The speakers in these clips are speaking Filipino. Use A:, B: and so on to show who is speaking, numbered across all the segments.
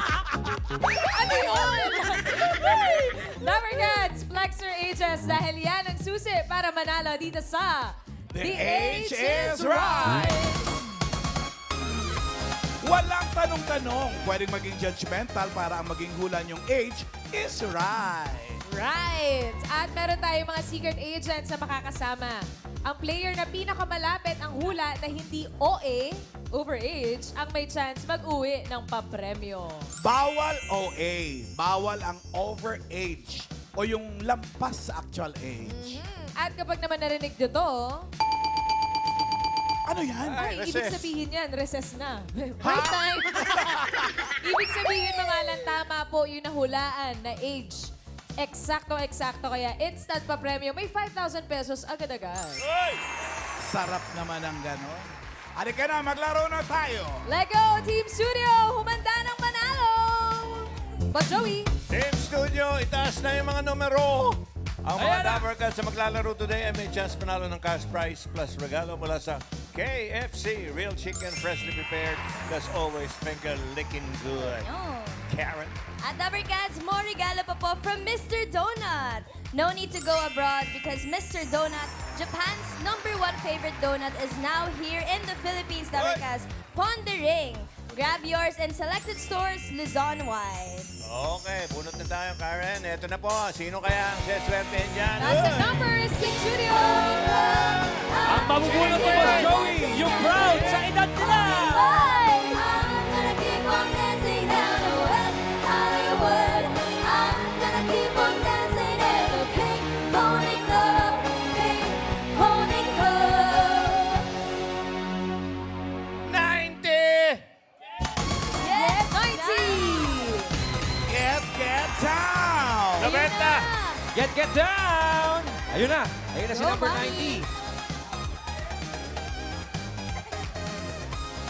A: Ano yun? Number Cats, Flexor Ages dahil yan ang susi para manalo dito sa
B: The Age is Right! Walang tanong-tanong. Pwedeng maging judgmental para ang maging hula niyong age is right.
A: Right! At meron tayong mga secret agents na makakasama. Ang player na pinakamalapit ang hula na hindi OA, overage, ang may chance mag-uwi ng papremyo.
B: Bawal OA. Bawal ang overage o yung lampas sa actual age.
A: At kapag naman narinig nyo to,
B: Ano yan?
A: ay, ibig
C: recess.
A: sabihin yan, recess na. Break time. Ibig sabihin mga lang tama po yung nahulaan na age. Eksakto-eksakto kaya instant pa premyo. May 5,000 pesos agad-agad.
B: Sarap naman ang gano'n. Halika na, maglaro na tayo.
A: Lego Team Studio, humanda ng manalo! But Joey,
C: Team Studio, itaas na yung mga numero. Ang mga
D: Ayan na.
C: Dabber Cats na maglalaro today ay may chance panalo ng cash prize plus regalo mula sa KFC. Real chicken, freshly prepared. That's always finger licking good. Karen.
E: At Dabber Cats, more regalo pa po from Mr. Donut. No need to go abroad because Mr. Donut, Japan's #1 favorite donut, is now here in the Philippines, Dabber
C: Oy!
E: Cats. Pondering. Grab yours in selected stores Luzon-wide.
C: Okay, bunot na tayo, Karen. Ito na po. Sino kaya ang seswertein dyan?
A: nasa numbers, Team Studio!
D: Ang mabubulot ni Boss Joey, yung proud sa edad nila.
E: I'm gonna keep on dancing down the West Hollywood. I'm gonna keep on dancing at the Pink Pony Club. Pink Pony Club.
C: 90!
E: Yes,
A: 90!
B: Get down!
C: 90!
D: Get down! Ayun na. Ayun na si
A: Go,
D: number
A: Mami.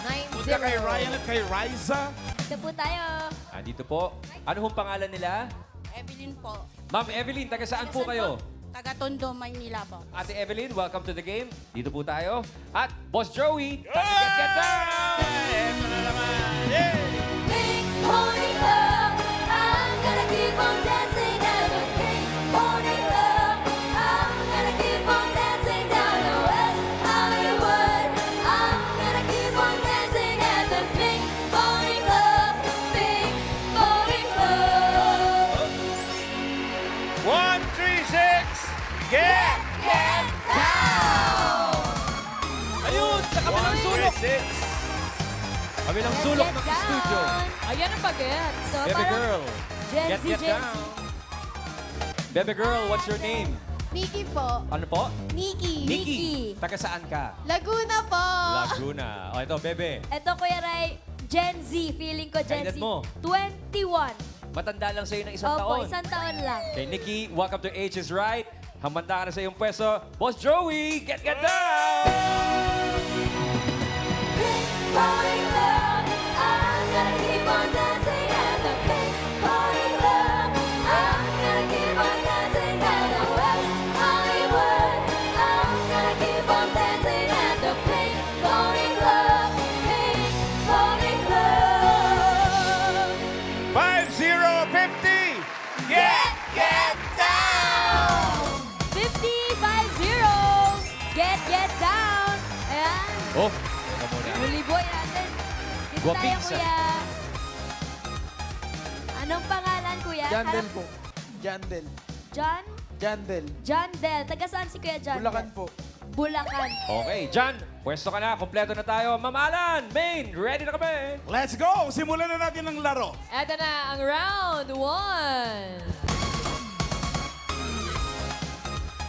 D: 90.
B: Punta kay Ryan at kay Riza.
E: Ito po tayo.
D: Dito po. Ano hong pangalan nila?
F: Evelyn po.
D: Ma'am Evelyn, taga saan po kayo?
F: Taga Tondo, Maynila po.
D: Ate Evelyn, welcome to the game. Dito po tayo. At Boss Joey, taga Get Down!
C: Ito na naman! Yay!
E: Pink Pony Club. I'm gonna keep on dancing at the Pink Pony Club. I'm gonna keep on dancing down the West Hollywood. I'm gonna keep on dancing at the Pink Pony Club. Pink Pony Club.
C: 136! Get!
E: Get down!
D: Ayun, sa kabilang sulok.
C: 136!
D: Kabilang sulok ng
E: Get
D: studio.
E: down.
A: Ayan ang baget.
E: So,
D: Baby
E: parang
D: girl.
E: Gen
D: Get
E: Z,
D: Get
E: Gen Z.
D: Down. Baby girl, what's your name?
G: Nikki po.
D: Ano po?
G: Nikki.
D: Nikki. Taga saan ka?
G: Laguna po.
D: Laguna. O ito, bebe.
E: Ito, Kuya Ray, Gen Z. Feeling ko Gen
D: Edad
E: Z.
D: mo?
E: 21.
D: Matanda lang sa'yo ng isang
E: Opo,
D: taon.
E: isang taon lang.
D: Okay, Nikki, welcome to Age is Right. Hamanda ka na sa iyong pwesto. Boss Joey, get down!
E: Pink Pony Club. I'm gonna keep on dancing at the Pink Pony Club. I'm gonna keep on dancing down the West Hollywood. I'm gonna keep on dancing at the Pink Pony Club. Pink Pony Club.
C: 5050! Get! Get down!
E: 50-50. Get down. Ayan.
D: Oh, ito muna.
E: Huli boy natin. Dito tayo,
D: Guwapingsa.
E: kuya. Anong pangalan, kuya?
H: Jandel
E: Harap-
H: po. Jandel.
E: John?
H: Jandel.
E: John Del. Taga saan si Kuya John?
H: Bulacan
E: Del?
H: po.
E: Bulacan.
D: Okay, John, pwesto ka na. Kompleto na tayo. Ma'am Alan, Main, ready na kami.
B: Let's go! Simulan na natin ang laro.
A: Eto na ang round 1.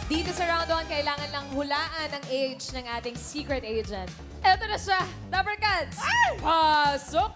A: Dito sa round 1, kailangan lang hulaan ang age ng ating secret agent. Eto na siya, Dabber Cats! Pasok!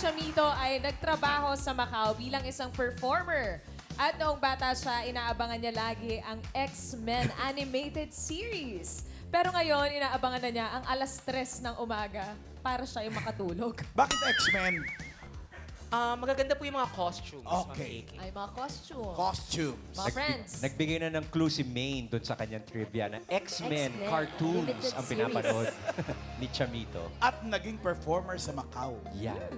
A: Chamito ay nagtrabaho sa Macau bilang isang performer. At noong bata siya, inaabangan niya lagi ang X-Men animated series. Pero ngayon, inaabangan na niya ang alas 3 ng umaga para siya yung makatulog.
B: Bakit X-Men?
H: Magaganda po yung mga costumes.
B: Okay.
H: Ma'am Ike.
A: Ay, mga costume.
B: Costumes.
A: Mga friends.
D: Nagbigay na ng clue si Maine doon sa kanyang trivia na X-Men
E: X-Men,
D: cartoons
E: limited
D: ang
E: series.
D: pinapanood ni Chamito.
B: At naging performer sa Macau.
D: Yan.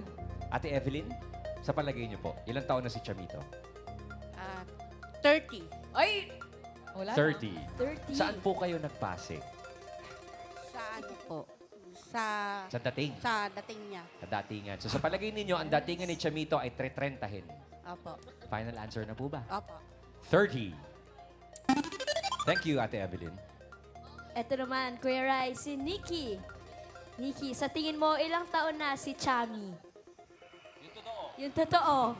D: Ate Evelyn, sa palagay niyo po, ilang taon na si Chamito?
F: 30.
A: Ay! Wala na.
D: 30.
E: 30.
D: Saan po kayo nagpase?
F: Sa ano po? Sa
D: Sa dating?
F: dating niya.
D: Sa datingan. So sa palagay ninyo, ang datingan ni Chamito ay 330.
F: Opo.
D: Final answer na po ba?
F: Opo.
D: 30. Thank you, Ate Evelyn.
E: Ito naman, Kuya Rai, si Nikki. Nikki, sa tingin mo, ilang taon na si Chami? Yung totoo.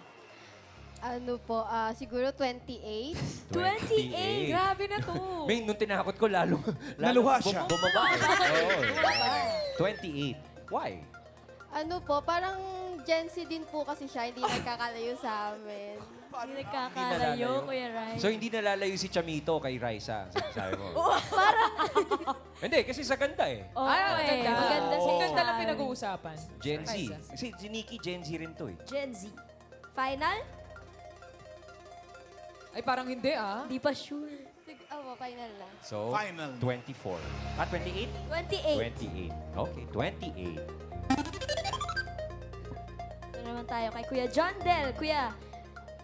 G: Ano po, siguro 28.
E: 28.
A: Grabe na to.
D: May, nung tinakot ko, lalo
B: Naluha siya.
D: Bumaba. Oo. 28. Why?
G: Ano po, parang Gen Z din po kasi siya, hindi nagkakalayo sa amin.
E: Hindi nagkakalayo, Kuya Rai.
D: So, hindi nalalayo si Chamito kay Raisa, sabi mo. Hindi, kasi sa ganda eh.
E: Oo,
A: Ay,
E: eh. Maganda si
A: Ang ganda lang
E: Chami.
A: pinag-uusapan.
D: Gen Z.
A: Raisa.
D: Kasi si Nikki, Gen Z rin to eh.
E: Gen Z. Final?
A: Ay, parang hindi ah.
E: Di pa sure.
G: Final lang.
D: So,
B: Final.
D: 24. 28?
E: 28.
D: 28. Okay, 28.
E: Ito naman tayo kay Kuya John Del. Kuya,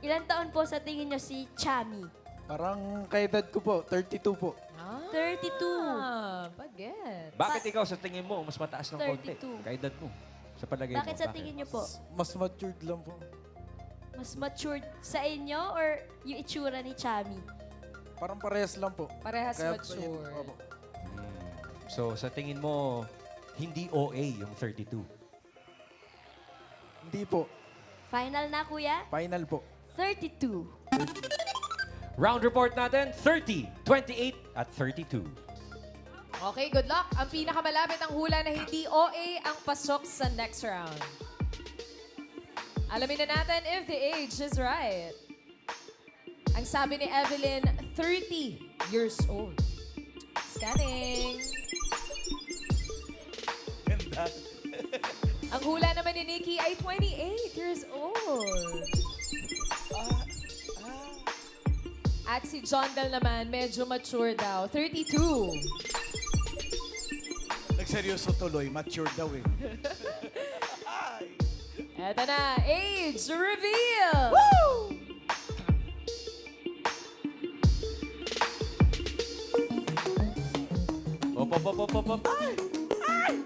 E: ilang taon po sa tingin nyo si Chami?
I: Parang kaedad ko po, 32 po.
E: 32.
A: Baget.
D: Bakit ikaw sa tingin mo, mas mataas ng konti?
E: 32.
D: Kaedad mo. Sa palagay mo.
E: Bakit sa tingin nyo po?
I: Mas matured lang po.
E: Mas matured sa inyo or yung itsura ni Chami?
I: Parang parehas lang po.
A: Parehas
I: Kaya-
A: mature.
I: Opo.
D: So, sa tingin mo, hindi OA yung 32.
I: Hindi po.
E: Final na, Kuya?
I: Final po.
E: 32.
D: Round report natin, 30, 28, at 32.
A: Okay, good luck. Ang pinakamalapit ang hula na hindi OA ang pasok sa next round. Alamin na natin if the age is right. Ang sabi ni Evelyn, 30 years old. Scanning.
B: Ganda.
A: Ang hula naman ni Nikki ay 28 years old. At si John Del naman, medyo mature daw. 32.
B: Nagseryoso tuloy. Mature daw eh.
A: Eto na, age reveal!
D: Op.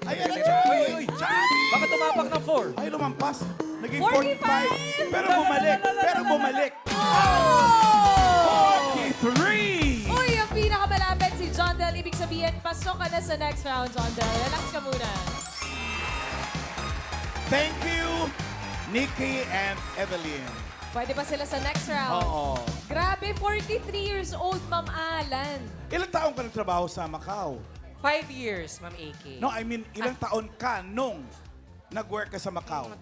B: Ayan na, Chami! Chami!
D: Bakit tumapak ng 4?
B: Ay, lumampas. Naging
A: 45.
B: 45. Pero bumalik. Pero bumalik. 43!
A: Uy, ang pinakamalapit si John Del. Ibig sabihin, pasok ka na sa next round, John Del. Relax ka muna.
B: Thank you, Nikki and Evelyn.
A: Pwede pa sila sa next round.
B: Oo.
A: Grabe, 43 years old, Ma'am Alan.
B: Ilang taong ka nagtrabaho sa Macau?
H: 5 years, Ma'am Ike.
B: No, I mean, ilang taon ka nung nag-work ka sa Macau?
H: Mga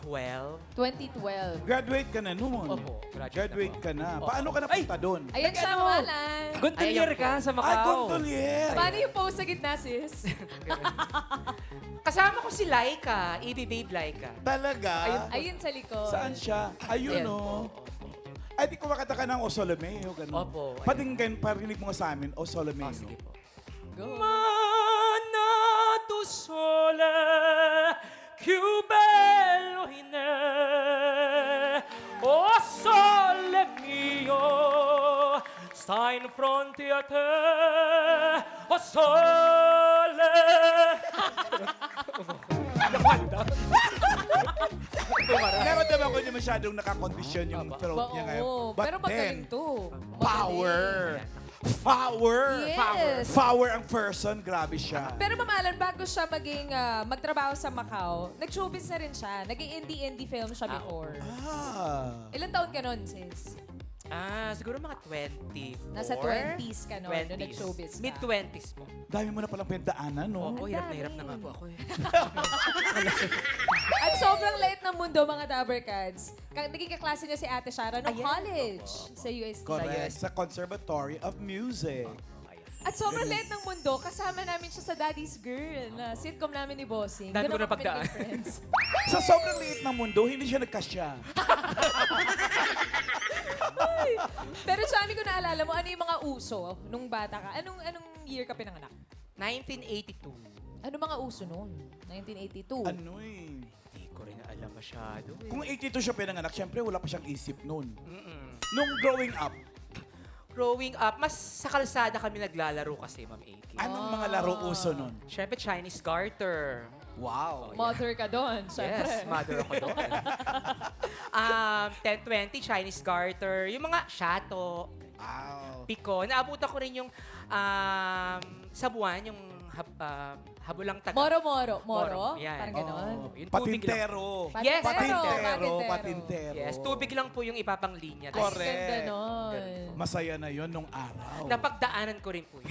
H: 2012.
A: 2012.
B: Graduate ka na noon.
H: Opo,
B: Graduate ka na.
H: Opo.
B: Paano ka napunta doon?
A: Ayan siya, Ma'am Alan.
D: Gontelier
H: Ayan po.
D: ka sa
B: Ay,
D: Macau.
B: Gontelier.
A: Paano yung pose sa gitna, sis?
H: Kasama ko si Laika, EB Babe Laika.
B: Talaga?
A: Ayun sa likod.
B: Saan siya? Ayun,
H: Ayan.
B: oh. Ay, di kumakata ka ng O Solomeo, gano'n.
H: Opo, ayun.
B: Patinggan, parinig mo nga sa amin, O Solomeo.
H: Oh, sige po.
A: Go.
H: Mana tu sole, più bello in me. Oh sole mio, sta in fronte a te. Oh sole.
B: Naramdaman ko niya masyadong nakakondisyon yung throat niya ngayon.
A: Oo,
B: But
A: pero magaling
B: then,
A: to.
B: power. Power.
A: Yes.
B: Power ang person. Grabe siya.
A: Pero Ma'am Alan, bago siya magtrabaho sa Macau, nag-showbiz na rin siya. Naging indie film siya before. Ilan taon ka nun, sis?
H: Siguro mga 24.
A: Nasa 20s ka nun, nung
H: 20s.
A: nag-showbiz ka.
H: Mid-20s po.
B: Dami mo na palang pendaanan, no?
H: Opo, hirap na hirap na nga po ako eh.
A: At At sobrang liit ng mundo, mga Dabbercats. Naging kaklase niya si Ate Shara nung college sa UST.
B: Correct. Sa Conservatory of Music.
A: At sobrang liit ng mundo, kasama namin siya sa Daddy's Girl na sitcom namin ni Bossing.
H: Dami
A: Doon
H: ko
A: ako
H: napagdaan.
A: naging friends.
B: Sa sobrang liit ng mundo, hindi siya nagkasya.
A: Pero Chami, ko naalala mo, ano yung mga uso nung bata ka? Anong year ka pinanganak?
H: 1982.
A: Ano mga uso noon? 1982.
B: Ano eh.
H: Hindi ko rin alam masyado.
B: Kung 82 siya pinanganak, syempre wala pa siyang isip noon. Nung growing up,
H: Growing up, mas sa kalsada kami naglalaro kasi, Ma'am Aki.
B: anong mga laro uso noon?
H: Siyempre, Chinese garter.
B: Wow.
A: Mother ka doon, syempre.
H: Yes, mother ako doon. 10-20, Chinese garter. Yung mga shato,
B: Wow.
H: piko. Naabutan ko rin yung sa buwan, yung habulang taga.
A: Moro.
H: Yan.
A: Parang ganon.
H: Yung tubig lang.
B: Patintero.
H: Yes,
B: Patintero.
H: Yes, tubig lang po yung ipapang linya.
A: Ay,
B: Correct.
A: ganda nun.
B: Masaya na yon nung araw.
H: Napagdaanan ko rin po yun.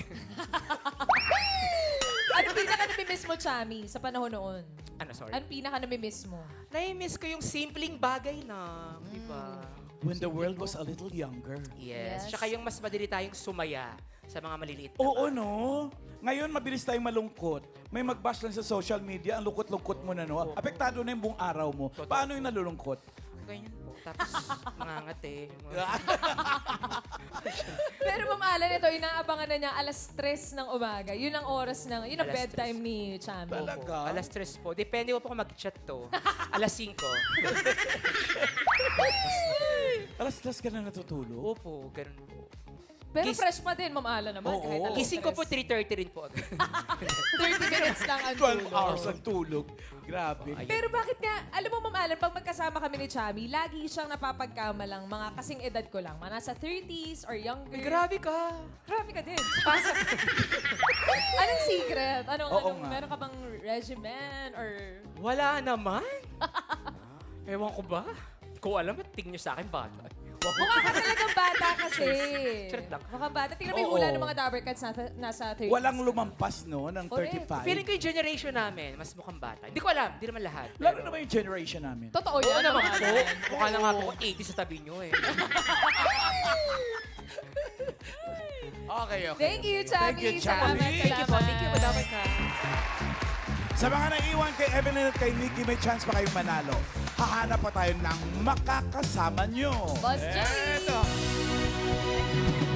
A: Ano pinaka namimiss mo, Chami, sa panahon noon?
H: Ano, sorry?
A: Ano pinaka namimiss mo?
H: Nai-miss ko yung simpleng bagay lang. Di ba?
B: When the world was a little younger.
H: Yes.
A: Yes.
H: Tsaka yung mas madali tayong sumaya sa mga maliliit na
B: Oo,
H: bagay.
B: no? Ngayon, mabilis tayong malungkot. May mag-bash lang sa social media, ang lungkot-lungkot mo na, no? Apektado na yung buong araw mo.
H: Totoo.
B: Paano yung nalulungkot?
H: Ganyan po. Tapos, mangangate.
A: Pero Ma'am Alan, ito, inaabangan na niya alas 3 ng umaga. Yun ang oras ng, yun ang
H: Alas
A: bedtime ni Chami.
B: Talaga?
H: Alas 3 po. Depende po kung mag-chat to. Alas 5.
B: Alas 10 ka na natutulog?
H: Opo, ganun po.
A: Pero
H: Gis-
A: fresh pa din, Ma'am Alan naman.
B: Oo.
A: Kahit alas
H: Gising ko
A: 3.
H: po 3:30 rin po.
A: 30 minutes lang ang
B: 12
A: tulog.
B: hours ang tulog. Grabe.
A: Pero bakit nga, alam mo Ma'am Alan, pag magkasama kami ni Chami, lagi siyang napapagkamalang mga kasing edad ko lang. Mga nasa 30s or younger.
H: Grabe ka.
A: Grabe ka din. Anong secret?
B: Oo nga.
A: Meron ka bang regimen or...
H: Wala naman. Ewan ko ba? Kung alam, tingin nyo sa akin bata.
A: Mukha ka talagang bata kasi.
H: Charot lang.
A: Mukhang bata. Tingnan mo yung
B: Oo.
A: hula ng mga Dabbercats nasa 30s.
B: Walang lumampas, no, ng
A: Correct.
B: 35.
H: Feeling ko yung generation namin, mas mukhang bata. Hindi ko alam, hindi naman lahat.
B: Lalo naman yung generation namin.
A: Totoo
H: Oo
A: yan.
H: naman
A: Ma'am
H: po.
A: Alan.
H: Mukha na nga po 80 sa tabi nyo eh.
B: Okay.
A: Thank you, Chami.
B: Thank you,
A: Salamat,
B: Chami.
H: Thank you po. Thank you, madamay ka.
B: Sa mga naiwan kay Evelyn at kay Nikki, may chance pa kayong manalo. Hahanap pa tayo ng makakasama nyo.
A: Boss Joey.
B: Eto.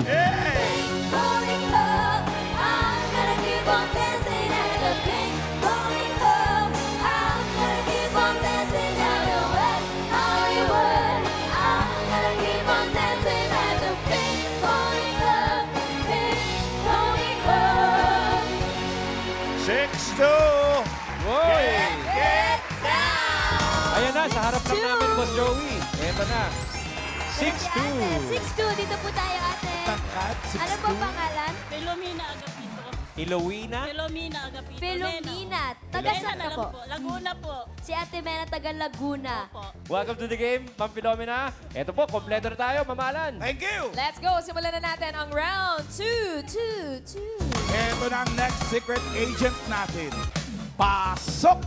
B: Hey!
E: Falling love, I'm gonna keep on dancing at the pink. Falling love, I'm gonna keep on dancing at the West Hollywood. I'm gonna keep on dancing at the pink. Falling love, pink, falling love.
C: 6-2.
E: Get down!
D: Ayan na, sa harap lang namin, Boss Joey. Eto na. 6-2.
E: 6'2", dito po tayo, ate.
B: Tangkat,
E: Ano po pangalan?
J: Filomena Agapito.
D: Ilowina.
J: Filomena Agapito.
E: Filomena. Taga saan ka po?
J: Laguna po.
E: Si Ate Mena, taga Laguna.
J: Po.
D: Welcome to the game, Ma'am Filomena. Eto po, kompleto na tayo, mamalan.
B: Thank you!
A: Let's go. Simulan na natin ang round 2.
B: Ito na ang next secret agent natin. Pasok!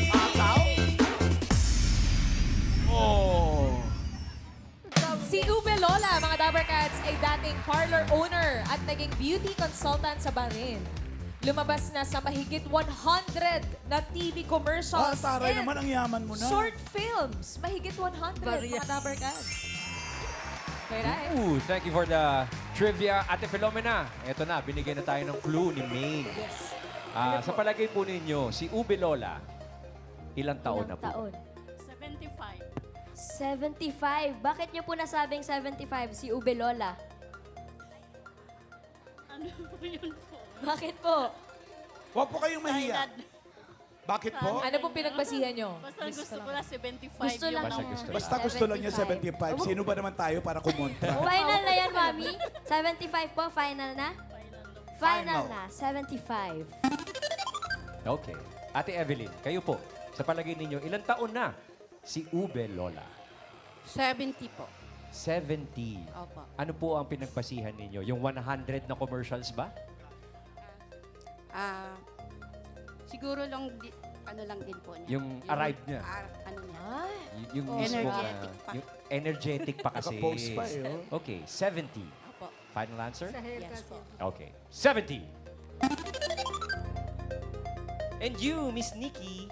B: Ataw? Oh!
A: Si Ube Lola, mga Dabbercats, ay dating parlor owner at naging beauty consultant sa Bahrain. Lumabas na sa mahigit 100 na TV commercials
B: taray
A: and
B: naman, ang yaman mo na.
A: short films. Mahigit 100, mga Dabbercats. Okay, right?
D: Ooh, thank you for the trivia, Ate Filomena. Eto na, binigyan na tayo ng clue ni Maine. Sa palagay po ninyo, si Ube Lola, ilang taon na po?
G: Taon.
J: 75.
E: 75. Bakit niyo po nasabing 75 si Ube Lola?
J: Ano po yun po?
E: Bakit po?
B: Huwag po kayong mahiya.
J: Edad.
B: Bakit po?
A: Ano pong pinagbasihan nyo?
J: Basta gusto ko lang 75
E: Gusto lang
J: yung
D: Basta
E: niya.
D: gusto.
B: Basta gusto lang niya 75. Sino ba naman tayo para kumontra?
E: Final na yan, Mami. 75 po, final na? Final
B: Final.
E: na, 75.
D: Okay. Ate Evelyn, kayo po, sa palagay ninyo, ilang taon na si Ube Lola?
F: 70 po.
D: 70.
F: Opo.
D: Ano po ang pinagbasihan ninyo? Yung 100 na commercials ba?
F: Siguro lang, ano lang din po niya.
D: Yung arrived niya?
F: Ano niya.
D: Yung mismo
F: Energetic pa.
D: yung energetic pa kasi.
B: Naka-post pa eh, oh.
D: Okay, 70.
F: Opo.
D: Final answer?
F: Yes po.
D: Okay, 70. And you, Miss Nikki.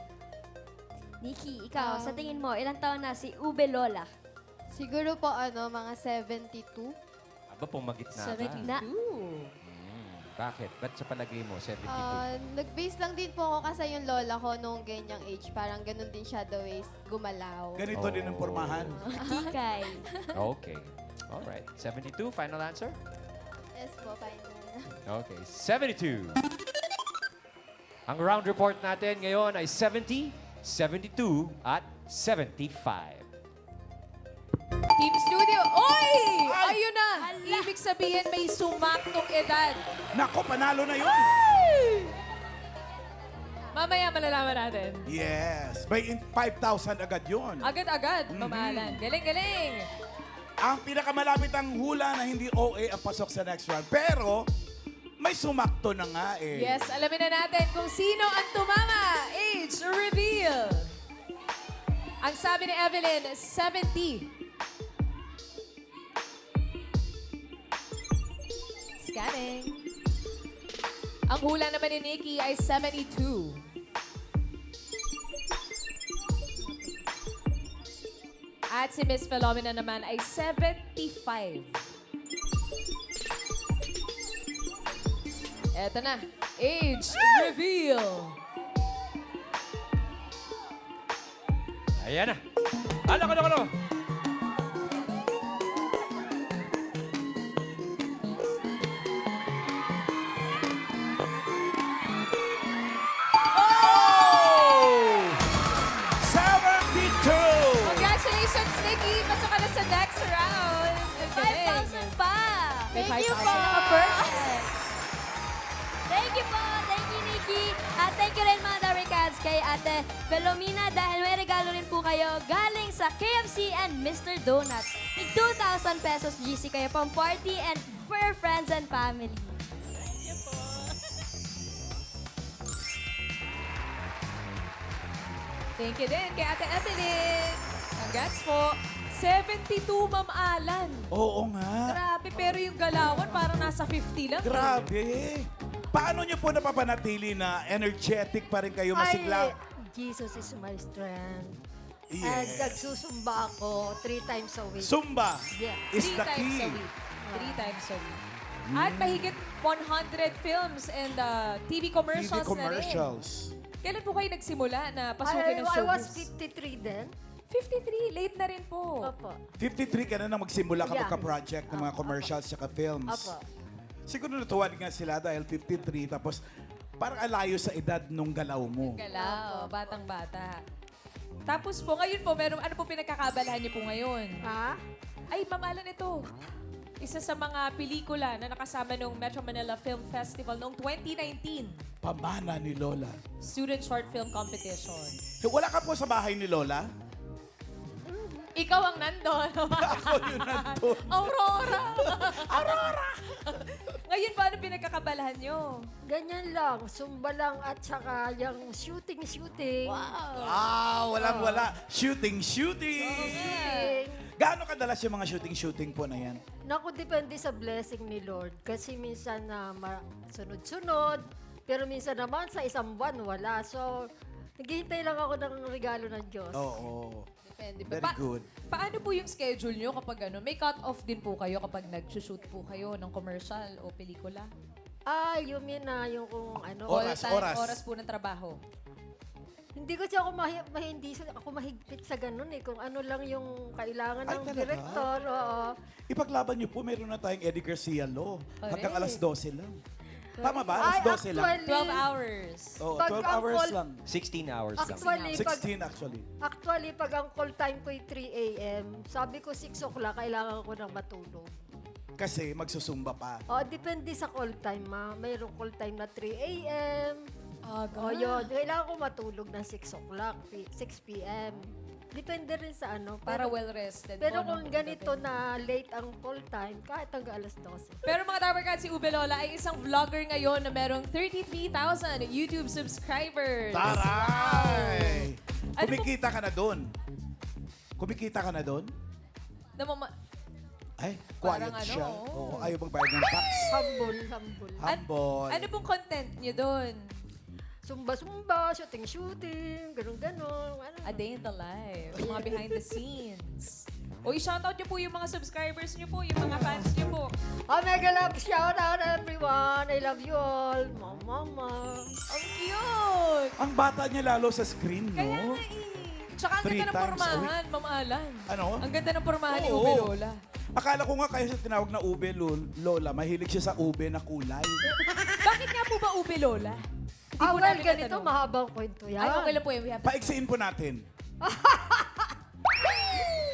E: Nikki, ikaw, sa tingin mo, ilang taon na si Ube Lola?
G: Siguro po mga 72.
D: Aba, pumagit na ka.
E: Na,
D: Bakit? Ba't sa palagay mo, 72?
G: Nag-base lang din po ako kasi yung lola ko nung ganyang age. Parang ganun din siya the way gumalaw.
B: Ganito din ang pormahan.
E: Kikay.
D: Okay. Alright. 72, final answer?
G: Yes po, final.
D: Okay, 72. Ang round report natin ngayon ay 70, 72, at 75.
A: Team Studio, oy! Ayun na! Ibig sabihin may sumaktong edad.
B: Nako, panalo na yun.
A: Mamaya malalaman natin.
B: Yes. May 5,000 agad yun.
A: Agad-agad, mamahalan. Galing-galing.
B: Ang pinakamalapit ang hula na hindi OA ang pasok sa next round. Pero, may sumakto na nga eh.
A: Yes, alamin na natin kung sino ang tumama. Age reveal. Ang sabi ni Evelyn, 70. Scanning. Ang hula naman ni Nikki ay 72. At si Miss Philomena naman ay 75. Eto na. Age reveal.
D: Ayan na. Ano?
B: Oh! 72!
A: Congratulations, Nikki! Pasok ka na sa next round. Ang galing.
E: 5,000 pa!
A: May
E: Thank you
A: 5,000
E: po!
A: na. Perfect.
E: Thank you po! Thank you, Nikki! At thank you rin mga Darikats kay Ate Philomena dahil may regalo rin po kayo galing sa KFC and Mr. Donut. Tig 2,000 pesos GC kayo pang party and for your friends and family.
A: Thank you din kay Ate Evelyn. Congrats po. 72, Ma'am Alan.
B: Oo nga.
A: Grabe, pero yung galawan parang nasa 50 lang.
B: Grabe. Paano niyo po napapanatili na energetic pa rin kayo masigla?
K: Jesus is my strength. And
B: Yes.
K: nagsusumba ako 3 times a week.
B: Zumba
K: Yeah.
B: is
A: 3
B: the
A: times a
B: key.
A: week. 3 times a week. At mahigit 100 films and TV commercials,
B: TV commercials.
A: na rin. Kailan po kayo nagsimula na
K: I
A: pasukin ng
K: was
A: showbiz?
K: 53 then.
A: 53, late na rin po.
K: Opo.
B: 53 ka na magsimula ka
K: Yeah.
B: magka-project ng mga commercials at films.
K: Opo.
B: Siguro natuwa din nga sila dahil 53 tapos parang alayo sa edad nung galaw mo.
A: Galaw, batang-bata. Tapos po, ngayon po, ano po pinagkakabalahan niyo po ngayon?
K: Ha?
A: Ay, mamalan ito. Isa sa mga pelikula na nakasama ng Metro Manila Film Festival noong 2019.
B: Pamana ni Lola.
A: Student Short Film Competition.
B: Wala ka po sa bahay ni Lola?
A: Ikaw ang nandun.
B: Ako yun nandun.
A: Aurora! Aurora! Ngayon ba, ano pinagkakabalahan nyo?
K: Ganyan lang. Zumba lang at saka yung shooting.
B: Wala. Shooting.
K: Shooting.
B: Gaano kadalas yung mga shooting po na yan?
K: Naku, depende sa blessing ni Lord. Kasi minsan na sunod-sunod, pero minsan naman sa isang buwan wala. So, naghihintay lang ako ng regalo ng Diyos.
B: Oo.
A: Depende.
B: Very good.
A: Paano po yung schedule nyo kapag ano? May cut-off din po kayo kapag nag-shoot po kayo ng commercial o pelikula?
K: You mean na yung kung ano.
B: Oras.
A: Oras po ng trabaho.
K: Hindi kasi ako hindi ako mahigpit sa ganun eh. Kung ano lang yung kailangan
B: Ay,
K: ng
B: talaga?
K: direktor. Oo.
B: Ipaglaban niyo po, meron na tayong Eddie Garcia Law. Hanggang
A: Correct.
B: alas 12 lang. Tama ba?
K: Ay,
B: Alas 12 lang.
K: actually,
A: 12 hours.
B: Oo,
K: pag
B: 12
K: ang
B: hours
K: call-
B: lang.
D: 16 hours lang.
K: Actually,
B: 16 actually.
K: pag ang call time ko ay 3 a.m., sabi ko 6 o'clock, kailangan ko nang matulog.
B: Kasi magsusumba pa.
K: Depende sa call time, ma. Mayroong call time na 3 a.m.,
A: Aga.
K: O yun, kailangan ko matulog ng 6 o'clock, 6 p.m. Depende rin sa ano.
A: Para well-rested.
K: Pero
A: po, no?
K: kung ganito na late ang full time, kahit hanggang alas 12.
A: Pero mga Dapper Cats, si Ube Lola ay isang vlogger ngayon na merong 33,000 YouTube subscribers.
B: Taray!
A: Ano
B: Kumikita ka na doon. Kumikita ka na doon? Ay, quiet
A: Parang ano,
B: siya.
A: oo.
B: Oo, ayaw bang bayad ng tax?
K: Humble.
B: Humble.
A: Ano pong content niyo doon?
K: Sumba-sumba, shooting-shooting, ganun-ganun. Ano?
A: A day in the life. Mga behind the scenes. O, i-shoutout niyo po yung mga subscribers niyo po, yung mga fans niyo po.
K: Oh, mega love, shout out everyone. I love you all. Mama.
A: Ang cute!
B: Ang bata niya lalo sa screen, no?
A: Kaya nga eh. Tsaka ang
B: 3
A: ganda ng
B: times a
A: pormahan, Ma'am Alan.
B: Ano?
A: Ang ganda ng pormahan ni
B: Oo.
A: Ube Lola.
B: Akala ko nga kaya siya tinawag na ube Lola, mahilig siya sa ube na kulay.
A: Bakit nga po ba Ube Lola? Hindi po
K: Well,
A: namin
K: ganito,
A: natanong.
K: mahabang kwento yan.
A: Ay, okay lang po yun. We have to-
B: Paiksiin po natin.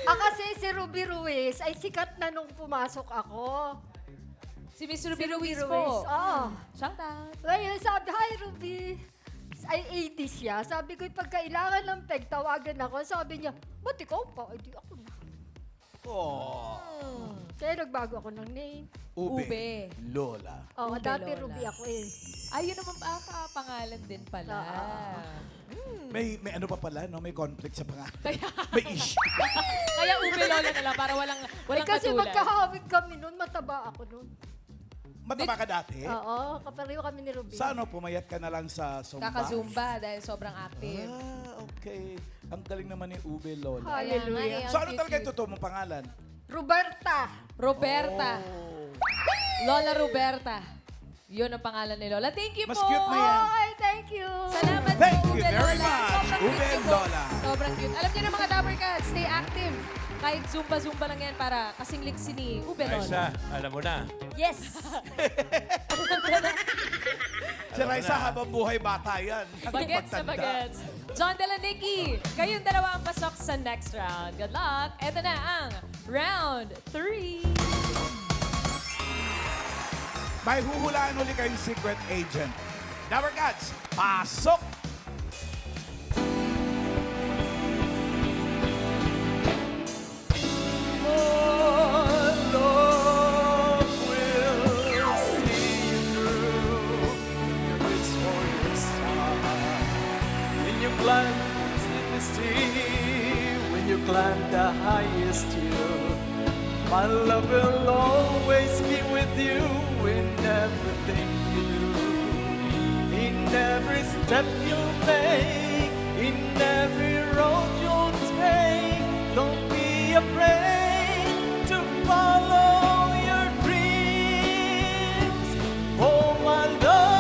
K: Kasi si Ruby Ruiz ay sikat na nung pumasok ako.
A: Si Miss Ruby
K: Si
A: Ruiz
K: Ruby
A: po.
K: Oo.
A: Shout out.
K: Ngayon sabi, hi Ruby. Ay 80 siya. Sabi ko, pagkailangan ng peg, tawagan ako. Sabi niya, ba't ikaw pa? Ay, di ako na.
B: Oh,
K: Kaya nagbago ako ng name.
B: ube. Lola.
K: Oo,
A: Ube
K: dati
A: Lola.
K: Ruby ako eh.
A: Ay, yun naman pangalan din pala.
B: May ano pa pala, no? May conflict sa pangalan. May issue.
A: Kaya Ube Lola na lang para walang
K: Kasi
A: katulad.
K: magkahawig kami noon, mataba ako noon.
B: Mataba ka dati?
K: Oo, kapareho kami ni Ruby.
B: Sa ano, pumayat ka na lang sa Zumba?
A: Kaka-zumba dahil sobrang active.
B: Okay. Ang galing naman ni Ube Lola.
K: Hallelujah.
B: So ano talaga yung totoo mong pangalan?
K: Roberta.
A: Roberta.
B: Oh.
A: Lola Roberta. Yun ang pangalan ni Lola. Thank you
B: Mas
A: po.
B: cute na yan.
K: Ay, thank you.
A: Salamat
B: Thank
A: po,
B: you
A: Ube
B: very
A: Lola.
B: much,
A: Sobrang
B: Ube
A: cute po.
B: Lola.
A: Sobrang cute. Alam niyo na mga Dapper Cats, stay active. Kahit zumba-zumba lang yan para kasing liksi ni Ube Lola.
C: Raisa, alam mo na.
J: Yes!
B: Si Raisa, habang buhay bata yan.
A: Bagets na
B: Pagtanda.
A: bagets. John Dela Nikki, kayong dalawa ang pasok sa next round. Good luck. Ito na ang round 3.
B: May huhulaan uli kayong secret agent. Dapper Cats, pasok!
I: When you climb the sea, when you climb the highest hill, my love will always be with you in everything you do. In every step you make, in every road you'll take, don't be afraid to follow your dreams. For my love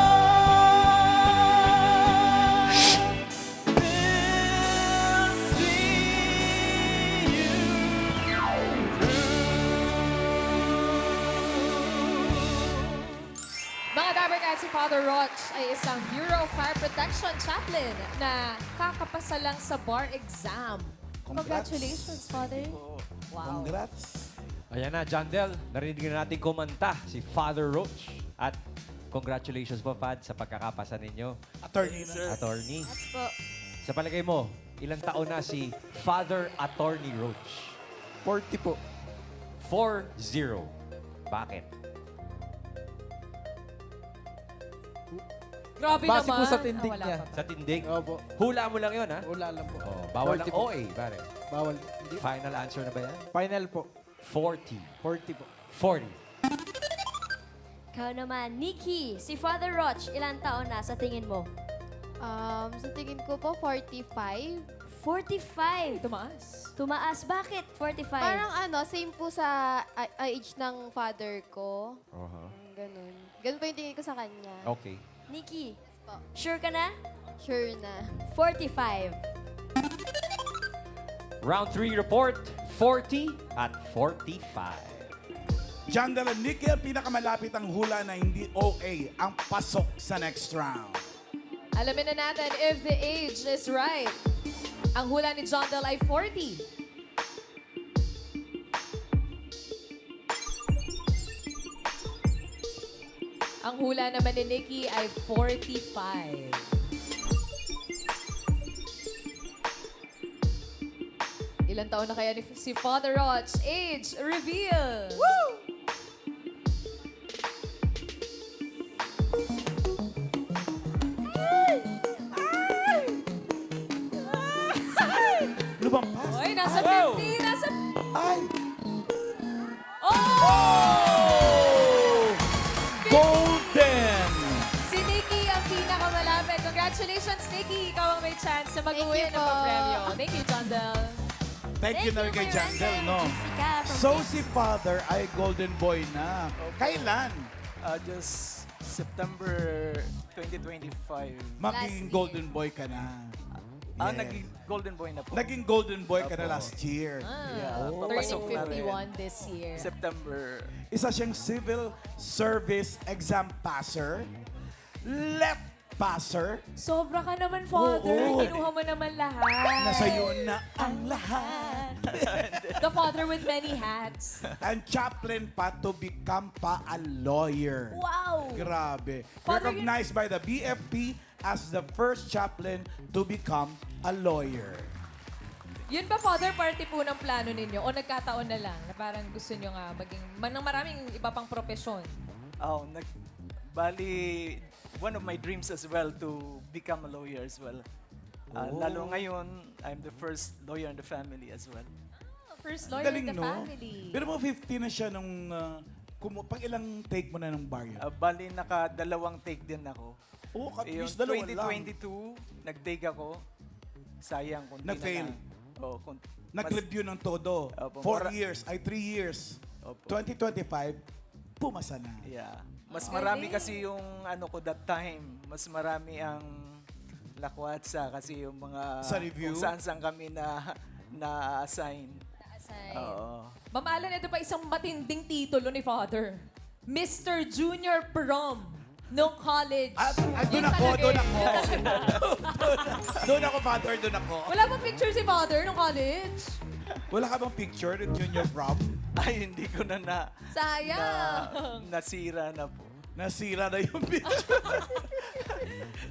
I: will see you
A: Mga Dapper Cats, si Father Roch ay isang Bureau of Fire Protection Chaplain na kakapasa lang sa bar exam.
B: Congrats.
A: Congratulations, Father. Wow.
B: Congrats.
D: Ayan na, John Del. Narinig na natin kumanta si Father Roach. At congratulations po, Fad, sa pagkakapasa ninyo.
B: Attorney na.
D: Attorney.
G: Po.
D: Sa palagay mo, ilang taon na si Father Attorney Roach?
I: 40 po.
D: 4-0. Bakit?
A: Grabe
I: Base
A: naman.
I: po sa tindig
A: wala
I: niya.
A: pa ba?
D: Sa tindig?
I: Opo.
D: Hula mo lang yun, ha?
I: Wala lang po.
D: Oh, bawal
I: 40
D: ang
I: po.
D: OA, pare.
I: Bawal. Hindi.
D: Final answer na ba yan?
I: Final po.
D: 40.
I: 40 po.
D: 40.
E: Ikaw naman, Nikki, si Father Roch, ilang taon na sa tingin mo?
G: Sa tingin ko po, 45.
E: 45.
A: Tumaas.
E: Tumaas. Bakit 45?
G: Parang same po sa age ng father ko. Ganun. Ganun po yung tingin ko sa kanya.
D: Okay.
E: Nikki,
G: Po.
E: sure ka na?
G: Sure na.
E: 45.
D: Round 3 report, 40 at 45.
B: John Dela Nikki ang pinakamalapit ang hula na hindi OA ang pasok sa next round.
A: Alamin na natin if the age is right. Ang hula ni John Del ay 40. Ang hula naman ni Nikki ay 45. taon na kaya ni si Father Roch? Age reveal!
B: Lumampas.
A: Oy, nasa
D: Wow!
A: 50, nasa...
B: Ay!
A: Oh!
B: Oh! Golden!
A: Si Nikki ang pinakamalapit. Congratulations, Nikki! Ikaw ang may chance na mag-uwi
G: Thank you
A: ng
G: po.
A: premyo. Thank you, John Del.
B: Thank you na rin kay Jandel, no? So si Father ay golden boy na. Kailan?
I: Just September 2025.
B: Maging
G: year.
B: golden boy ka na. Yes.
I: Naging golden boy na po.
B: Naging golden boy ka na
I: Opo.
B: last year.
I: Yeah,
A: Turning
I: papasok na rin.
A: 51 this year.
I: September.
B: Isa siyang civil service exam passer, left passer,
A: Sobra ka naman, Father.
B: Oo.
A: Kinuha mo naman lahat.
B: nasa iyo na ang lahat.
A: The father with many hats.
B: And chaplain pa to become pa a lawyer.
A: Wow!
B: Grabe.
A: Father,
B: Recognized by the BFP as the first chaplain to become a lawyer.
A: Yun ba, Father, party po ng plano ninyo? O nagkataon na lang na parang gusto nyo nga maging ng maraming iba pang profesyon?
I: Bali, one of my dreams as well to become a lawyer as well. Lalo ngayon, I'm the first lawyer in the family as well.
A: First lawyer
B: Galing,
A: in the
B: no?
A: family.
B: Pero mo 50 na siya nung... pang ilang take mo na ng bar yun?
I: Bali, naka-2 take din ako.
B: Oo, at
I: Yung
B: least dalawa lang.
I: 2022, nag-take ako. Sayang, kunti
B: Nag-fail.
I: na lang. Oo,
B: Nag-review ng todo.
I: Opo,
B: 4 years, ay 3 years.
I: Opo.
B: 2025, pumasa na.
I: Yeah. Mas marami kasi yung ano ko that time. Mas marami ang lakwatsa kasi yung mga...
B: Sa review?
I: Kung saan kami na-assign. Oo.
A: Ma'am Alan, ito pa isang matinding titulo ni Father. Mr. Junior Prom nung college.
B: Doon
A: Yun
B: ako,
A: talaga
B: doon
A: eh.
B: ako. Doon ako, Father, doon ako.
A: Wala bang picture si Father nung college?
B: Wala ka bang picture ng junior prom?
I: Ay, hindi ko na
A: Sayang.
I: nasira na po.
B: Nasira na yung picture.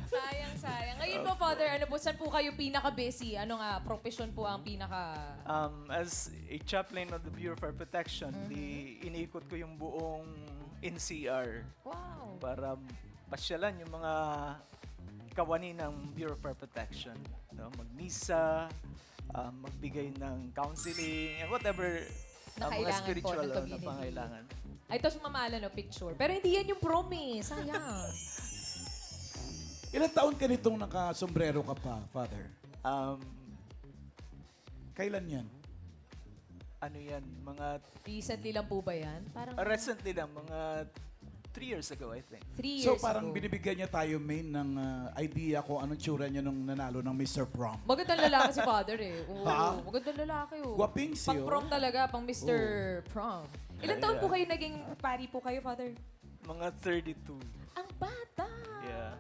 A: Sayang, sayang. Ngayon po, Father, ano po, saan po kayo pinaka-busy? Ano nga, profession po ang pinaka...
I: As a chaplain of the Bureau of Fire Protection, iniikot ko yung buong NCR
A: Wow.
I: para pasyalan yung mga kawani ng Bureau of Fire Protection. No? Magmisa, magbigay ng counseling, and whatever
A: Na
I: mga
A: kailangan po
I: spiritual
A: ng
I: na
A: community.
I: pangailangan.
A: Ay, ito si Mama Alan, no, picture. Pero hindi yan yung prom eh. Sayang.
B: Ilang taon ka nitong nakasombrero ka pa, Father? Kailan yan?
I: Ano yan, mga
A: Recently lang po ba yan? Parang
I: recently lang, mga 3 years ago, I think.
A: 3 years
B: So parang
A: ago.
B: binibigyan niya tayo, main, ng idea kung anong tsura niya nung nanalo ng Mr. Prom.
A: Magandang lalaki si Father eh. Oo,
B: Ha?
A: magandang lalaki oh.
B: Guwaping siya,
A: Pang prom talaga, pang Mr. Prom. Ilan taon po kayo naging pari po kayo, Father?
I: Mga 32.
A: Ang bata!
I: Yeah.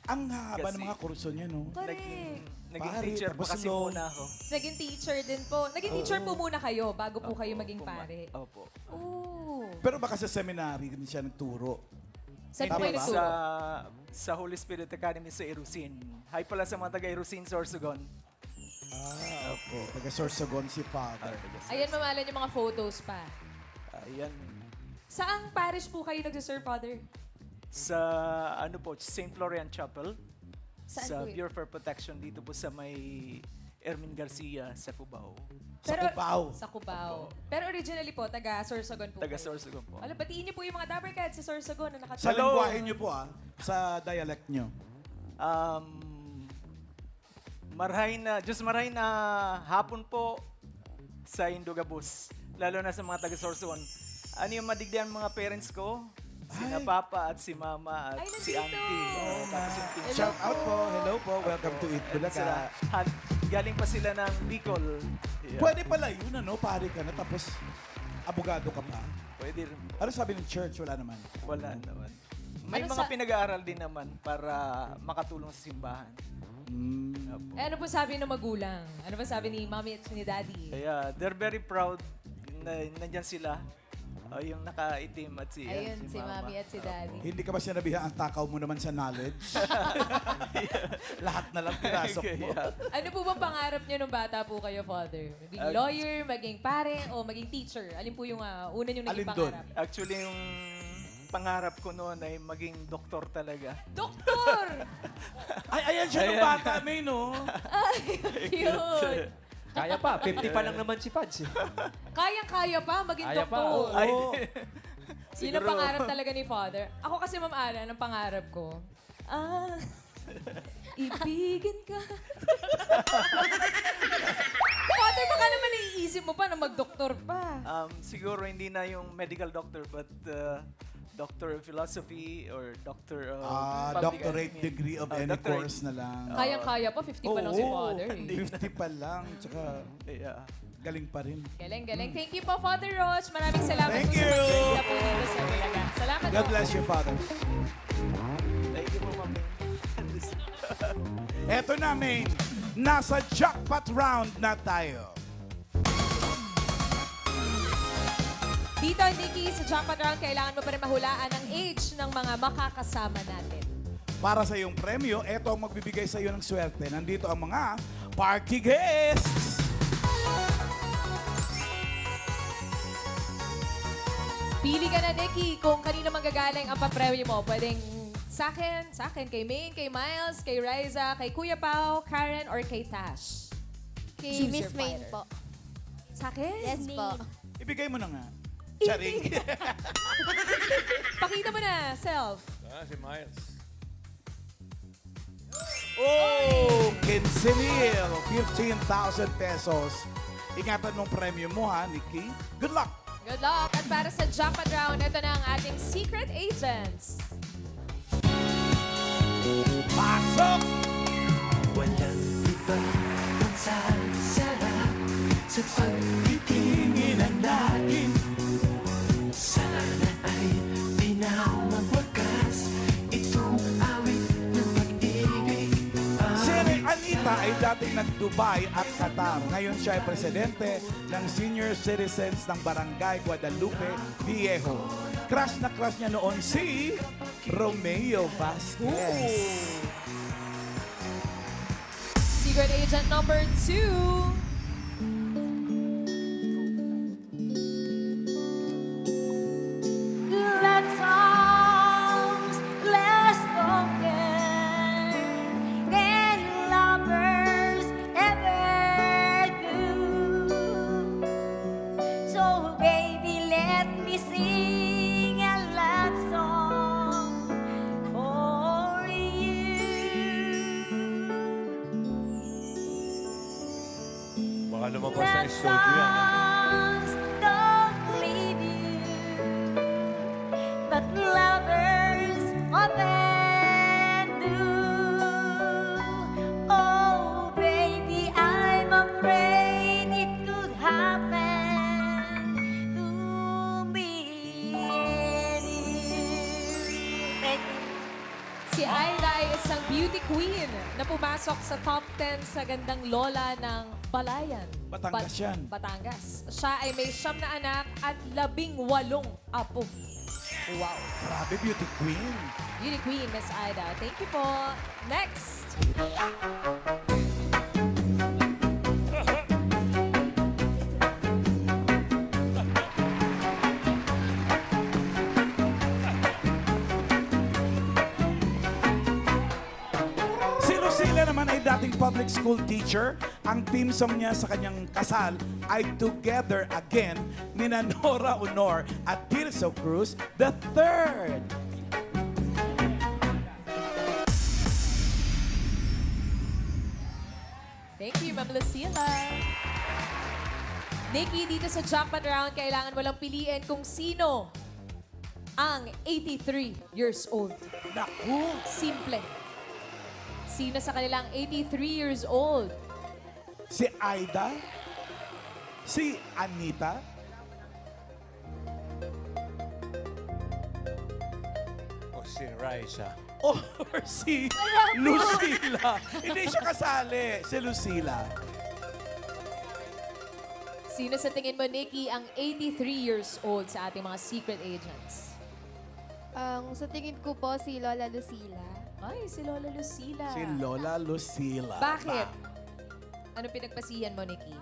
B: Ang haba
I: Kasi-
B: ng mga kurso niya, no?
A: Correct.
I: Naging
B: Pare,
I: teacher po
B: tapos
I: kasi
B: law.
I: muna ako.
A: Naging teacher din po. Naging teacher po muna kayo bago po kayo maging pare.
I: Opo.
A: Oo.
B: Pero baka sa seminary din siya nagturo.
A: Saan po
B: Tama
A: kayo
B: ba?
A: nagturo?
I: Sa Holy Spirit Academy sa Irusin. Hi pala sa mga taga Irusin, Sorsogon.
B: Opo. Taga-Sorsogon si Father.
A: Ayan, mamalan yung mga photos pa.
I: Ayan.
A: Saang parish po kayo nag-serve, Father?
I: Sa ano po, St. Florian Chapel.
A: Saan
I: sa
A: po yun?
I: Bureau for Protection dito po sa may Ermin Garcia sa Cubao.
B: Sa Cubao.
A: Sa Cubao. Pero originally po, taga Sorsogon po
I: Taga
A: kayo.
I: Sorsogon po.
A: Alam, batiin niyo po yung mga Dabber Cats sa Sorsogon na nakatulong.
B: Sa lengguwahe niyo po, sa dialect niyo.
I: Diyos marahay na hapon po sa Indogabus. Lalo na sa mga taga Sorsogon. Ano yung madigdihan mga parents ko? Sina Papa at si Mama at
A: Ay,
I: si
A: nandito!
I: Auntie. Tapos yung team.
B: Shout out po. Hello po. Welcome to Eat
I: Sila,
B: Bulaga.
I: galing pa sila ng Bicol. Yeah.
B: Pwede pala yun, ano? Pare ka na, tapos abogado ka pa.
I: Pwede rin.
B: Ano sabi ng church? Wala naman.
I: Wala naman. May
A: Ano
I: mga
A: sa-
I: pinag-aaral din naman para makatulong sa simbahan. Opo.
A: Eh, ano po sabi ng magulang? Ano po sabi ni Mommy at ni Daddy?
I: Kaya they're very proud na nandyan sila Oh, yung nakaitim at si,
A: Ayun, si
I: Mama.
A: Mami at si Daddy.
B: Hindi ka ba sinabihan ang takaw mo naman sa knowledge? Lahat na lang pinasok mo.
I: Yeah.
A: Ano po bang pangarap niyo nung bata po kayo, Father? Maging lawyer, maging pare, o maging teacher? Alin po yung una yung naging
B: Alin dun?
A: pangarap?
I: Actually, yung pangarap ko noon ay maging doktor talaga.
A: Doktor!
B: Ay, ayan siya ng
I: Ayan.
B: bata, May, no?
A: Ay, cute!
D: Kaya pa, 50 pa lang naman si Pads.
A: Kayang-kaya pa maging
D: Kaya pa,
A: doktor.
D: oo.
I: Ay,
A: Yun ang pangarap talaga ni Father. Ako kasi, Ma'am Alan, ang pangarap ko, ibigin ka. Father, baka naman naiisip mo pa na mag-doktor pa.
I: siguro hindi na yung medical doctor but doctor of philosophy or doctor of public
B: Doctorate
I: admin.
B: degree of
I: Oh,
B: any
I: doctorate.
B: course na lang.
A: Kayang-kaya pa, 50 pa lang si
B: Oo,
A: Father.
B: 50 pa lang. Tsaka
I: Yeah.
B: galing pa rin.
A: Galing. Thank you po, Father Roach. Maraming salamat
B: Thank
A: po
B: you.
A: sa pag-birthday po dito sa Bulaga. Salamat
B: God
A: po.
B: bless you, Father.
I: Thank you po, Ma'am.
B: Eto na, Main. Nasa jackpot round na tayo.
A: Dito, Nikki, sa Jackpot Round, kailangan mo pa rin mahulaan ang age ng mga makakasama natin.
B: Para sa iyong premyo, eto ang magbibigay sa iyo ng swerte. Nandito ang mga party guests.
A: Pili ka na, Nikki, kung kanino manggagaling ang papremyo mo. Pwedeng sa akin, kay Maine, kay Miles, kay Riza, kay Kuya Pao, Karen, or kay Tash.
G: Kay
A: Choose
G: Miss
A: your
G: Main
A: fighter.
G: po.
A: Sa akin?
G: Yes po.
B: Ibigay mo na nga. Charing.
A: Pakita mo na, self.
C: Si Miles.
B: Oh! Kinsinil, 15,000 pesos. Ingatan mong premyo mo, ha, Nikki? Good luck!
A: Good luck. At para sa Jackpot Round, ito na ang ating secret agents.
B: Pasok!
I: Walang iba kung sasarap sa pagtitinginan natin. Sana ay di na magwakas itong awit ng pag-ibig.
B: Si Anita ay dating nag-Dubai at Qatar. Ngayon siya ay presidente ng Senior Citizens ng Barangay Guadalupe Viejo. Crush na crush niya noon si Romeo Vasquez.
A: Secret agent number 2.
E: Love songs less spoken than lovers ever do. So baby, let me sing a love song for you.
C: Baka lumabas sa studio yan.
E: Songs don't leave you, but lovers often do. Oh, baby, I'm afraid it could happen to me and you.
A: Si Aida ay isang beauty queen na pumasok sa top 10 sa gandang lola ng Balayan.
B: Batangas yan.
A: Batangas. Siya ay may 9 na anak at 18 apo.
B: Wow, grabe, beauty queen.
A: Beauty queen, Miss Aida. Thank you po. Next.
B: Si Lucila naman ay dating public school teacher. Ang theme song niya sa kanyang kasal ay Together Again ni Nora Honor at Tirso Cruz III.
A: Thank you, Ma'am Lucila. Nikki, dito sa Jackpot Round, kailangan mo lang piliin kung sino ang 83 years old.
B: Naku!
A: Simple. Sino sa kanilang 83 years old?
B: Si Aida? Si Anita?
C: O si Raisa.
B: Or si Lucila? Hindi siya kasali. Si Lucila.
A: Sino sa tingin mo, Nikki, ang 83 years old sa ating mga secret agents?
G: Sa tingin ko po, si Lola Lucila.
A: Ay, si Lola Lucila.
B: Si Lola Lucila.
A: Bakit? Ano pinagpasihan mo, Nikki?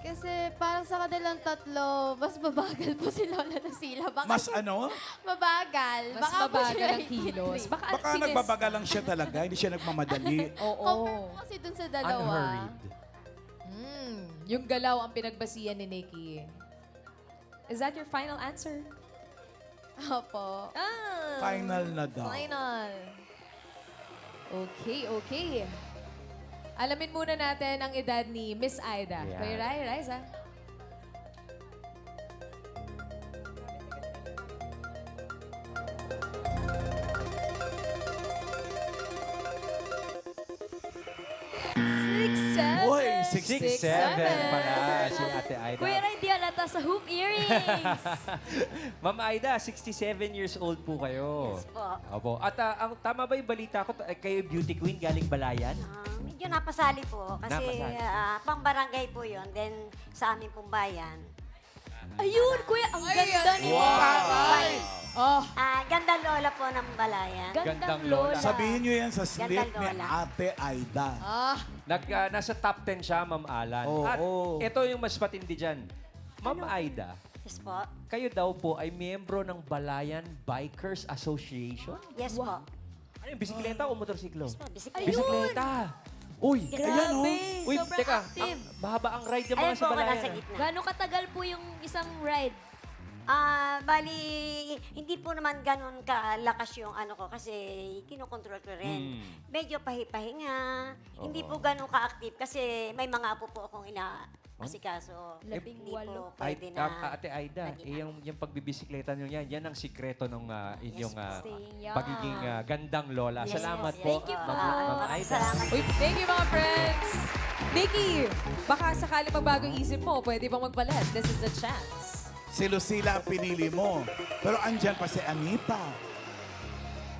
G: Kasi parang sa kanilang tatlo, mas mabagal po si Lola Lucila. Baka
B: Mas ano?
G: mabagal.
A: Mas
G: Baka po
A: mabagal
G: siya
A: ang kilos.
G: 83.
A: Baka,
B: Baka
A: sinis-
B: nagbabaga lang siya talaga, hindi siya nagmamadali.
A: Oo.
G: Compare po kasi dun sa dalawa.
A: Yung galaw ang pinagbasihan ni Nikki. Is that your final answer?
G: Opo.
A: Ah!
B: Final na daw.
A: Final. Okay, okay. Alamin muna natin ang edad ni Miss Aida.
D: Yeah.
A: Kuya Rai, Raisa.
B: Uy,
D: 6'7" pala si Ate Aida.
E: Kuya Ray, di halata sa hoop earrings.
D: Ma'am Aida, 67 years old po kayo.
E: Yes po.
D: Opo. At ang tama ba yung balita ko, kayo beauty queen galing Balayan?
L: Medyo napasali po kasi
D: Napasali.
L: pang-barangay po yun. Then sa amin pong bayan.
E: Ayun, kuya, ang ganda ni
A: Oh,
L: Ganda lola po ng balayan.
D: Gandang lola.
B: Sabihin nyo yan sa slip
L: Ganda,
B: ni
L: Lola.
B: Ate Aida.
D: Nasa top 10 siya, Ma'am Alan.
B: Oo.
D: At ito yung mas patindi dyan. Ma'am Aida,
L: Yes po.
D: kayo daw po ay miyembro ng Balayan Bikers Association?
L: Yes po.
D: Ano yung bisikleta o motorsiklo?
L: Bisikleta.
D: Bisikleta. Uy,
B: Ayan, oh.
D: Uy,
E: Sobrang
D: teka,
E: active.
D: mahaba ang ride yung
L: Ayan
D: mga
L: po
D: sa
L: ako
D: Balayan.
L: nasa gitna.
E: Gano'ng katagal po yung isang ride?
L: Bali, hindi po naman ganun kalakas yung ano ko kasi kinokontrol ko rin. Medyo pahipahinga. Hindi po ganun ka-active kasi may mga apo po akong inaasikaso. Hindi po
D: Ay,
L: pwede na.
D: Ate Aida, yung pagbibisikleta nyo yan ang sikreto ng inyong
E: staying young.
D: pagiging gandang lola.
L: Yes,
D: Salamat
L: yes.
D: po,
E: Thank you po.
D: Ma'am Aida.
L: Salamat.
A: uy, thank you mga friends. Nikki, baka sakali magbago isip mo, pwede bang magpalit? This is the chance.
B: Si Lucila ang pinili mo. Pero andyan pa si Anita.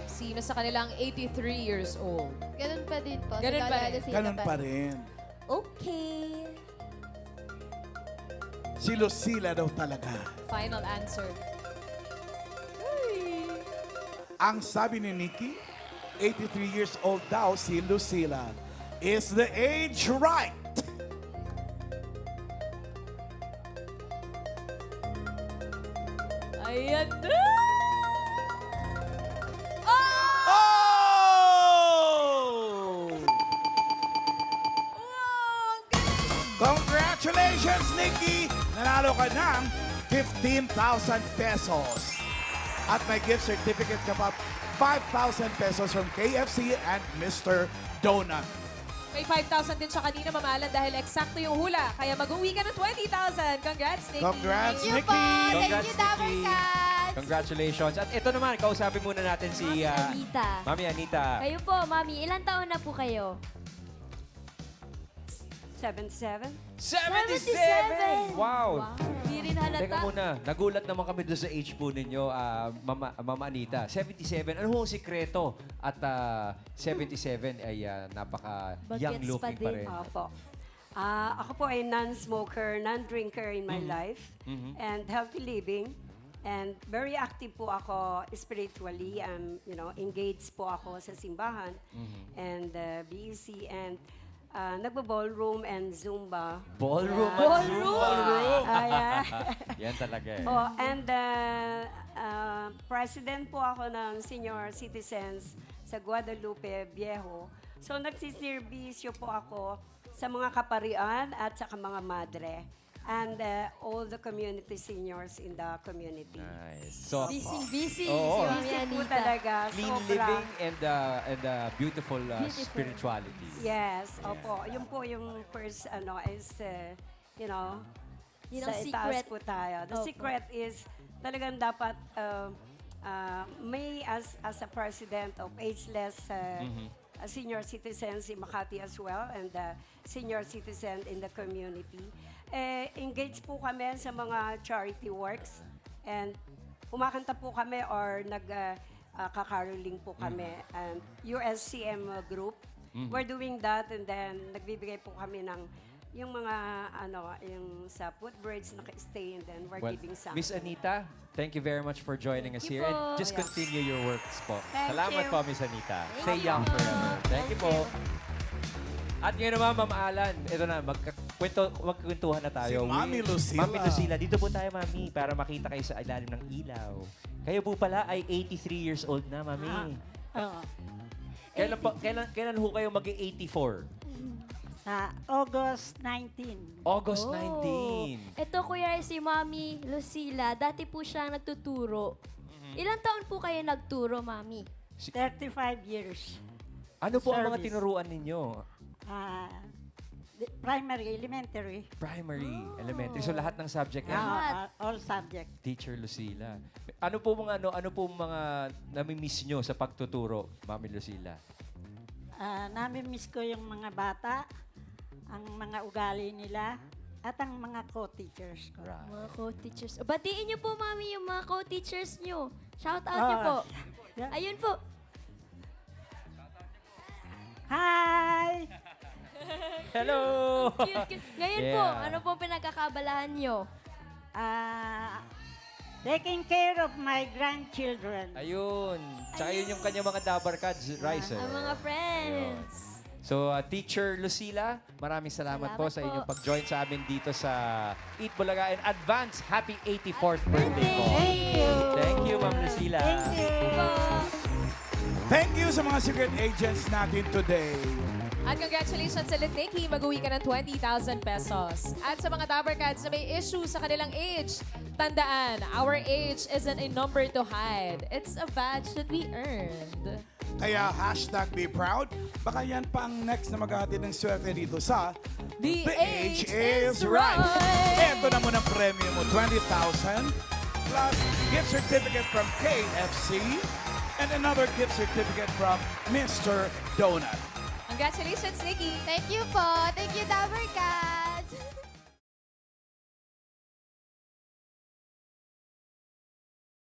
A: Sino sa kanilang 83 years old?
G: Ganun pa din po.
A: Ganun
G: si
A: pa
G: Lola
A: rin.
G: Lucila
B: Ganun pa rin.
A: Okay.
B: Si Lucila daw talaga.
A: Final answer.
B: Ang sabi ni Nikki, 83 years old daw si Lucila. Is the age right?
A: Ayan na!
B: Oh! Congratulations, Nikki! Nanalo ka ng 15,000 pesos. At may gift certificate ka pa 5,000 pesos from KFC and Mr. Donut.
A: May 5,000 din siya kanina, Ma'am Alan, dahil eksakto yung hula. Kaya mag-uwi ka ng 20,000. Congrats, Nikki!
B: Congrats,
G: Thank you
B: Nikki!
G: po. Thank
D: Congrats,
G: you, Dabber
D: Nikki.
G: Cats.
D: Congratulations. At ito naman, kausapin muna natin si
E: Anita.
D: Mami Anita.
E: Kayo po, mami, ilang taon na po kayo?
F: 77?
D: 77! Wow!
E: Di rin halata.
D: Teka muna, nagulat naman kami doon sa age po ninyo, Mama Anita. 77, ano ho ang sikreto? At 77 ay napaka-young
E: Bagets
D: looking
E: pa
D: pa
E: din.
D: rin.
F: Opo. Ako po ay non-smoker, non-drinker in my life, and healthy living. And very active po ako spiritually. Engaged po ako sa simbahan and BEC and nagbo-ballroom and Zumba.
D: Ballroom at
E: Ballroom!
D: Zumba.
F: Yeah.
D: Yan talaga eh.
F: And president po ako ng senior citizens sa Guadalupe Viejo. So nagsiservisyo po ako sa mga kaparian at sa mga madre and all the community seniors in the community.
D: Nice. So,
E: Busy
D: Oo.
E: si Mami
F: Busy po
E: Anita.
F: talaga.
D: clean
F: sobra.
D: living and beautiful spirituality.
F: Yes, opo. Yun po yung first, is,
E: Yun ang
F: sa itaas
E: secret.
F: po tayo. The
E: Opo.
F: secret is talagang dapat may as a president of ageless senior citizens in Makati as well and senior citizen in the community. Engage po kami sa mga charity works and kumakanta po kami or kakaroling po kami and USCM group. We're doing that and then nagbibigay po kami ng yung mga, yung sa footbridge, naka-stay, and then we're
D: Well,
F: giving something.
D: Miss Anita, thank you very much for joining us
A: Thank you
D: here. And
A: po.
D: just continue your works po.
F: Thank
D: Salamat
F: you.
D: po, Miss Anita. Stay young forever. Thank you po. At ngayon naman, Ma'am Alan, ito na, magkwentuhan na tayo.
B: Si Mami Lucila.
D: Mami Lucila, dito po tayo, Mami, para makita kayo sa ilalim ng ilaw. Kayo po pala ay 83 years old na, Mami.
J: Oo.
D: Kailan ho kayo mag-84?
J: Sa August 19.
D: August 19.
E: Ito, Kuya, si Mami Lucila. Dati po siyang nagtuturo. Ilang taon po kayo nagturo, Mami?
J: 35 years.
D: Ano po ang mga
J: Service.
D: tinuruan ninyo?
J: Primary, elementary.
D: Primary, elementary. So lahat ng subject yan.
J: All subject.
D: Teacher Lucila. Ano po mga nami-miss nyo sa pagtuturo, Mami Lucila?
J: Nami-miss ko yung mga bata, ang mga ugali nila, at ang mga co-teachers ko.
E: Mga co-teachers. Batiin niyo po, Mami, yung mga co-teachers niyo. Shout out niyo po. Ayun po.
J: Hi!
D: Hello!
E: Cute, cute. Ngayon po,
D: Yeah.
E: ano po pinagkakabalahan niyo?
J: Taking care of my grandchildren.
D: Ayun. Tsaka yun yung kanyang mga Dabarkads Riser.
E: Ang mga friends.
D: So, Teacher Lucila, maraming salamat po
E: Salamat
D: sa
E: po.
D: inyong pag-join sa amin dito sa Eat Bulaga and advance happy 84th birthday po. Thank you, Ma'am Lucila.
B: Thank you sa mga secret agents natin today.
A: At congratulations sa Nikki, mag-uwi ka ng 20,000 pesos. At sa mga Dabarkads na may issue sa kanilang age, tandaan, our age isn't a number to hide. It's a badge that we earned.
B: Kaya #be proud. Baka yan pa ang next na maghahatid ng swerte dito sa
A: The
B: Age is Right. Ito na muna ang premium mo, 20,000 plus gift certificate from KFC and another gift certificate from Mr. Donut.
A: Congratulations, Nikki.
G: Thank you po. Thank you, Dabarka.